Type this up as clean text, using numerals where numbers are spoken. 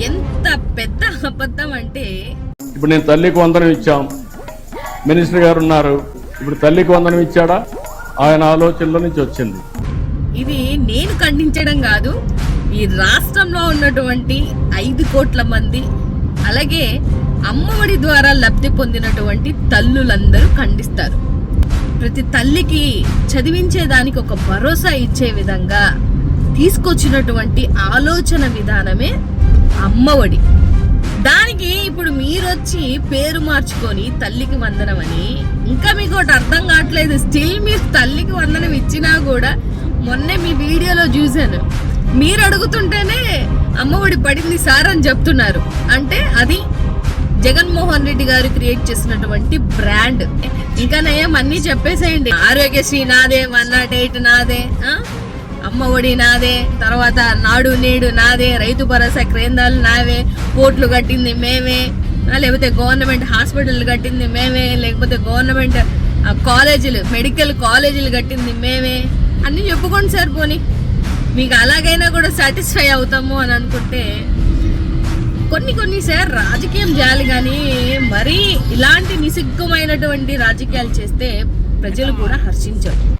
ఎంత పెద్ద అబద్ధం అంటే, ఇప్పుడు నేను తల్లికి వందనం ఇచ్చాం, మినిస్టర్ గారు ఉన్నారు, ఇప్పుడు తల్లికి వందనం ఇచ్చాడా? ఆయన ఆలోచనలో నుంచి వచ్చింది. ఇది నేను ఖండించడం కాదు, ఈ రాష్ట్రంలో ఉన్నటువంటి 5 కోట్ల మంది, అలాగే అమ్మఒడి ద్వారా లబ్ధి పొందినటువంటి తల్లులందరూ ఖండిస్తారు. ప్రతి తల్లికి చదివించేదానికి ఒక భరోసా ఇచ్చే విధంగా తీసుకొచ్చినటువంటి ఆలోచన విధానమే అమ్మఒడి. దానికి ఇప్పుడు మీరొచ్చి పేరు మార్చుకొని తల్లికి వందనం అని, ఇంకా మీకు ఒకటి అర్థం కావట్లేదు, స్టిల్ మీరు తల్లికి వందనం ఇచ్చినా కూడా, మొన్నే మీ వీడియోలో చూశాను, మీరు అడుగుతుంటేనే అమ్మఒడి పడింది సార్ అని చెప్తున్నారు. అంటే అది జగన్మోహన్ రెడ్డి గారు క్రియేట్ చేసినటువంటి బ్రాండ్. ఇంకా నయం అన్ని చెప్పేసేయండి, ఆరోగ్యశ్రీ నాదే, 108 నాదే, అమ్మఒడి నాదే, తర్వాత నాడు నేడు నాదే, రైతు భరోసా కేంద్రాలు నావే, పోర్ట్లు కట్టింది మేమే, లేకపోతే గవర్నమెంట్ హాస్పిటల్ కట్టింది మేమే, లేకపోతే గవర్నమెంట్ కాలేజీలు, మెడికల్ కాలేజీలు కట్టింది మేమే, అన్నీ చెప్పుకోండి సార్. పోనీ మీకు అలాగైనా కూడా సాటిస్ఫై అవుతాము అని అనుకుంటే, కొన్ని సార్ రాజకీయం చేయాలి, కానీ మరీ ఇలాంటి నిసిగ్గుమైనటువంటి రాజకీయాలు చేస్తే ప్రజలు కూడా హర్షించరు.